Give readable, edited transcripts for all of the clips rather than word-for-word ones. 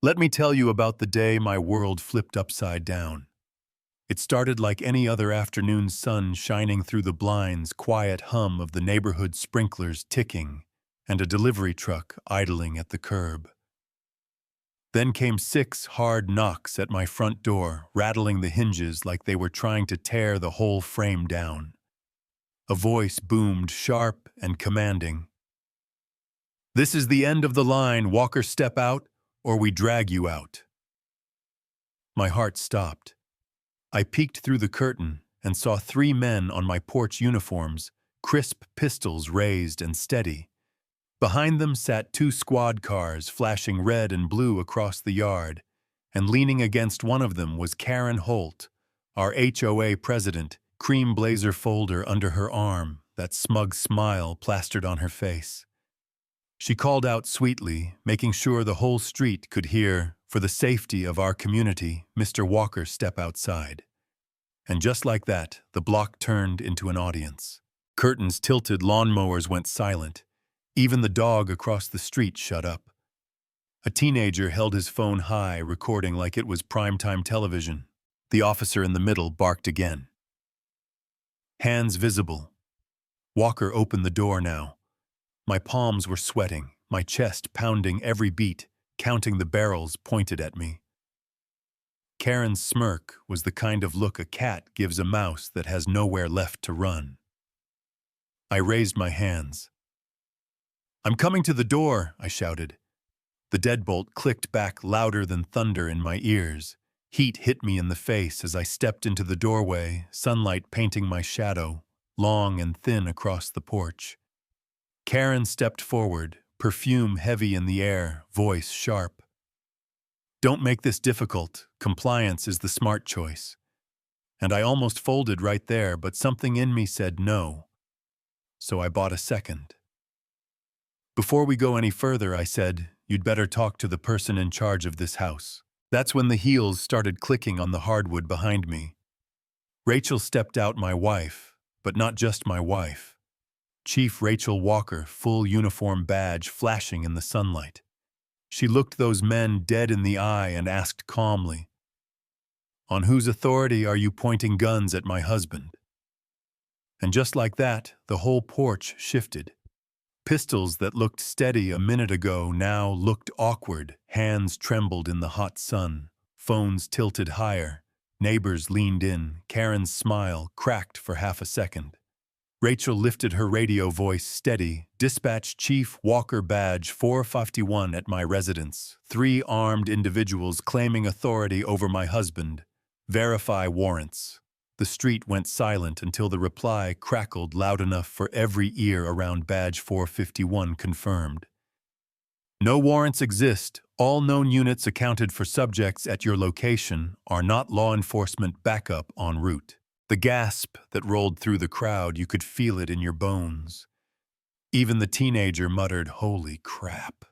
Let me tell you about the day my world flipped upside down. It started like any other afternoon sun shining through the blinds, quiet hum of the neighborhood sprinklers ticking, and a delivery truck idling at the curb. Then came 6 hard knocks at my front door, rattling the hinges like they were trying to tear the whole frame down. A voice boomed sharp and commanding. "This is the end of the line, Walker, step out, or we drag you out." My heart stopped. I peeked through the curtain and saw 3 men on my porch uniforms, crisp pistols raised and steady. Behind them sat 2 squad cars flashing red and blue across the yard, and leaning against one of them was Karen Holt, our HOA president, cream blazer folder under her arm, that smug smile plastered on her face. She called out sweetly, making sure the whole street could hear, "For the safety of our community, Mr. Walker, step outside." And just like that, the block turned into an audience. Curtains tilted, lawnmowers went silent. Even the dog across the street shut up. A teenager held his phone high, recording like it was primetime television. The officer in the middle barked again. Hands visible. Walker opened the door now. My palms were sweating, my chest pounding every beat, counting the barrels pointed at me. Karen's smirk was the kind of look a cat gives a mouse that has nowhere left to run. I raised my hands. "I'm coming to the door," I shouted. The deadbolt clicked back louder than thunder in my ears. Heat hit me in the face as I stepped into the doorway, sunlight painting my shadow, long and thin across the porch. Karen stepped forward, perfume heavy in the air, voice sharp. "Don't make this difficult. Compliance is the smart choice." And I almost folded right there, but something in me said no. So I bought a second. "Before we go any further," I said, "you'd better talk to the person in charge of this house." That's when the heels started clicking on the hardwood behind me. Rachel stepped out, my wife, but not just my wife. Chief Rachel Walker, full uniform badge flashing in the sunlight. She looked those men dead in the eye and asked calmly, "On whose authority are you pointing guns at my husband?" And just like that, the whole porch shifted. Pistols that looked steady a minute ago now looked awkward, hands trembled in the hot sun, phones tilted higher, neighbors leaned in, Karen's smile cracked for half a second. Rachel lifted her radio voice steady, "Dispatch Chief Walker Badge 451 at my residence. 3 armed individuals claiming authority over my husband. Verify warrants." The street went silent until the reply crackled loud enough for every ear around Badge 451 confirmed. "No warrants exist. All known units accounted for subjects at your location are not law enforcement backup en route." The gasp that rolled through the crowd, you could feel it in your bones. Even the teenager muttered, "Holy crap."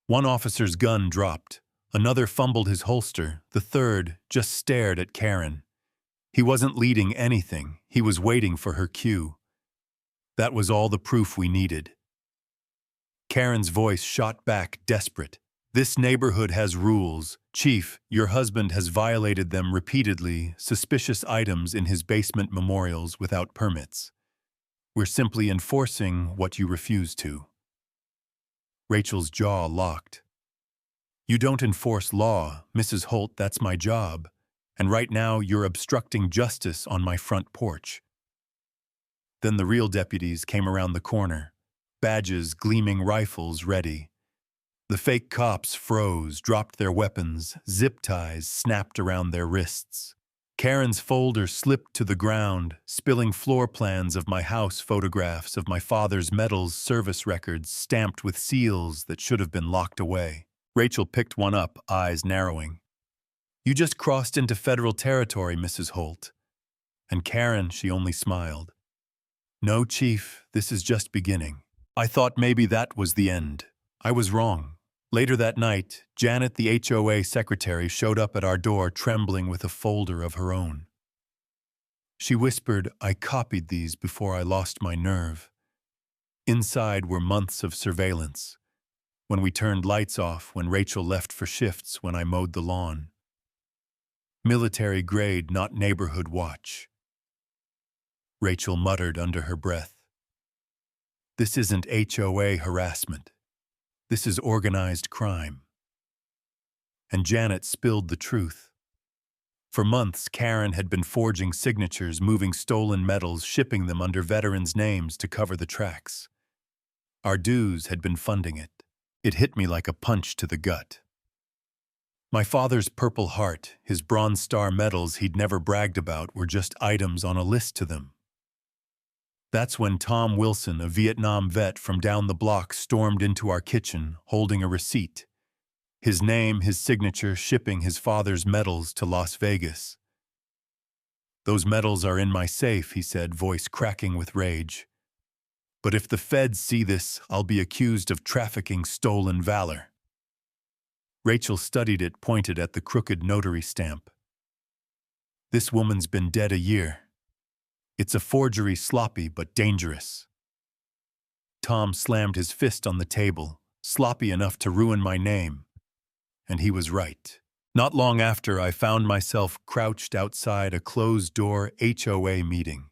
One officer's gun dropped. Another fumbled his holster. The third just stared at Karen. He wasn't leading anything. He was waiting for her cue. That was all the proof we needed. Karen's voice shot back, desperate. "This neighborhood has rules. Chief, your husband has violated them repeatedly, suspicious items in his basement memorials without permits. We're simply enforcing what you refuse to." Rachel's jaw locked. "You don't enforce law, Mrs. Holt, that's my job. And right now you're obstructing justice on my front porch." Then the real deputies came around the corner, badges, gleaming rifles ready. The fake cops froze, dropped their weapons, zip ties snapped around their wrists. Karen's folder slipped to the ground, spilling floor plans of my house, photographs of my father's medals, service records stamped with seals that should have been locked away. Rachel picked one up, eyes narrowing. "You just crossed into federal territory, Mrs. Holt." And Karen, she only smiled. "No, Chief, this is just beginning." I thought maybe that was the end. I was wrong. Later that night, Janet, the HOA secretary, showed up at our door trembling with a folder of her own. She whispered, "I copied these before I lost my nerve." Inside were months of surveillance. when we turned lights off, when Rachel left for shifts, when I mowed the lawn. Military grade, not neighborhood watch. Rachel muttered under her breath. This isn't HOA harassment. This is organized crime. And Janet spilled the truth. For months, Karen had been forging signatures, moving stolen metals, shipping them under veterans' names to cover the tracks. Our dues had been funding it. It hit me like a punch to the gut. My father's Purple Heart, his Bronze Star medals he'd never bragged about, were just items on a list to them. That's when Tom Wilson, a Vietnam vet from down the block, stormed into our kitchen, holding a receipt. His name, his signature, shipping his father's medals to Las Vegas. Those medals are in my safe, he said, voice cracking with rage. But if the feds see this, I'll be accused of trafficking stolen valor. Rachel studied it, pointed at the crooked notary stamp. This woman's been dead a year. It's a forgery, sloppy but dangerous. Tom slammed his fist on the table, sloppy enough to ruin my name. And he was right. Not long after, I found myself crouched outside a closed-door HOA meeting.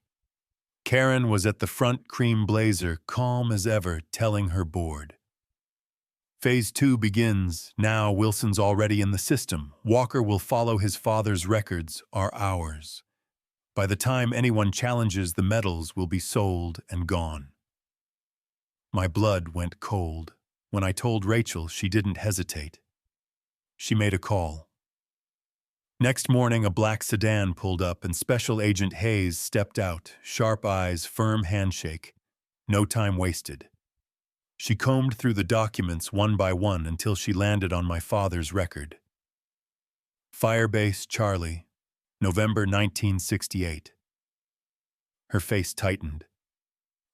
Karen was at the front, cream blazer, calm as ever, telling her board. Phase 2 begins. Now Wilson's already in the system. Walker will follow his father's records, are ours. By the time anyone challenges, the medals will be sold and gone. My blood went cold. When I told Rachel, she didn't hesitate. She made a call. Next morning, a black sedan pulled up and Special Agent Hayes stepped out, sharp eyes, firm handshake. No time wasted. She combed through the documents one by one until she landed on my father's record. Firebase Charlie, November 1968. Her face tightened.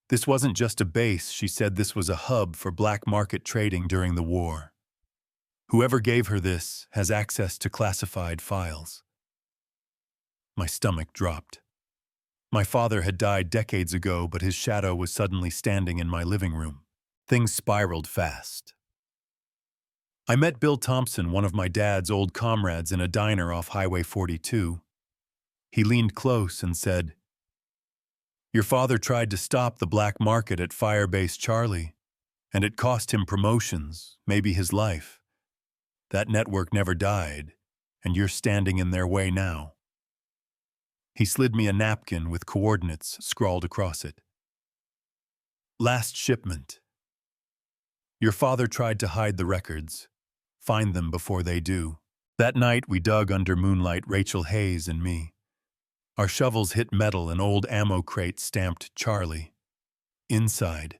This wasn't just a base, she said. This was a hub for black market trading during the war. Whoever gave her this has access to classified files. My stomach dropped. My father had died decades ago, but his shadow was suddenly standing in my living room. Things spiraled fast. I met Bill Thompson, one of my dad's old comrades, in a diner off Highway 42. He leaned close and said, "Your father tried to stop the black market at Firebase Charlie, and it cost him promotions, maybe his life. That network never died, and you're standing in their way now." He slid me a napkin with coordinates scrawled across it. Last shipment. Your father tried to hide the records. Find them before they do. That night we dug under moonlight, Rachel, Hayes, and me. Our shovels hit metal, an old ammo crate stamped Charlie. Inside,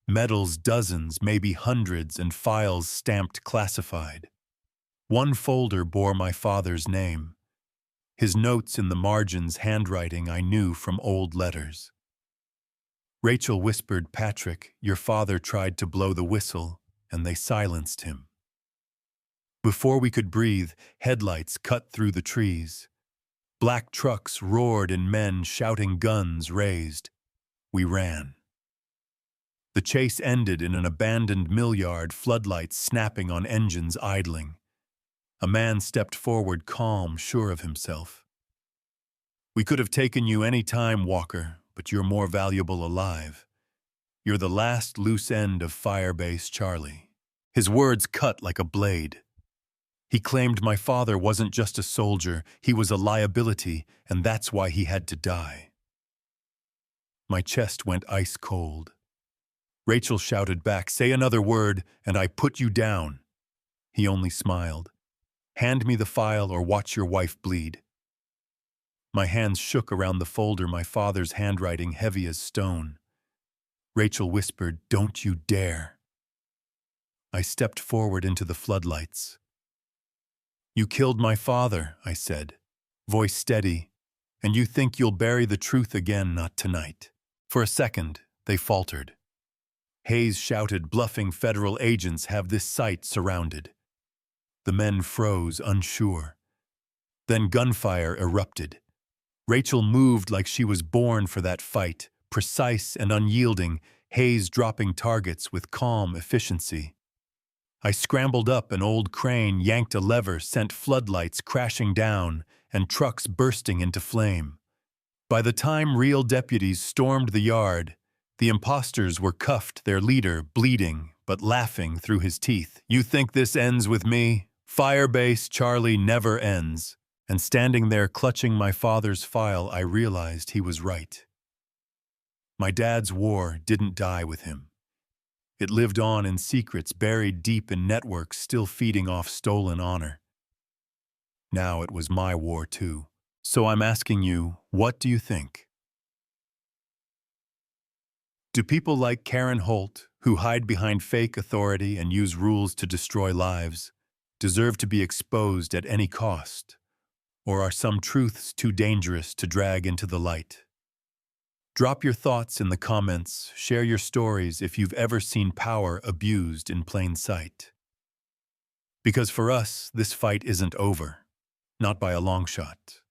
medals, dozens, maybe hundreds, and files stamped classified. One folder bore my father's name. His notes in the margins, handwriting I knew from old letters. Rachel whispered, "Patrick, your father tried to blow the whistle, and they silenced him." Before we could breathe, headlights cut through the trees. Black trucks roared and men shouting, guns raised. We ran. The chase ended in an abandoned mill yard, floodlights snapping on engines idling. A man stepped forward, calm, sure of himself. "We could have taken you any time, Walker, but you're more valuable alive. You're the last loose end of Firebase Charlie." His words cut like a blade. He claimed my father wasn't just a soldier, he was a liability, and that's why he had to die. My chest went ice cold. Rachel shouted back, "Say another word, and I put you down." He only smiled. "Hand me the file or watch your wife bleed." My hands shook around the folder, my father's handwriting heavy as stone. Rachel whispered, "Don't you dare." I stepped forward into the floodlights. "You killed my father," I said, voice steady, "and you think you'll bury the truth again, not tonight." For a second, they faltered. Hayes shouted, "Bluffing federal agents have this site surrounded." The men froze, unsure. Then gunfire erupted. Rachel moved like she was born for that fight, precise and unyielding, Hayes dropping targets with calm efficiency. I scrambled up an old crane, yanked a lever, sent floodlights crashing down, and trucks bursting into flame. By the time real deputies stormed the yard, the imposters were cuffed, their leader bleeding but laughing through his teeth. "You think this ends with me? Firebase Charlie never ends." And standing there clutching my father's file, I realized he was right. My dad's war didn't die with him. It lived on in secrets buried deep in networks still feeding off stolen honor. Now it was my war too. So I'm asking you, what do you think? Do people like Karen Holt, who hide behind fake authority and use rules to destroy lives, deserve to be exposed at any cost? Or are some truths too dangerous to drag into the light? Drop your thoughts in the comments, share your stories if you've ever seen power abused in plain sight. Because for us, this fight isn't over, not by a long shot.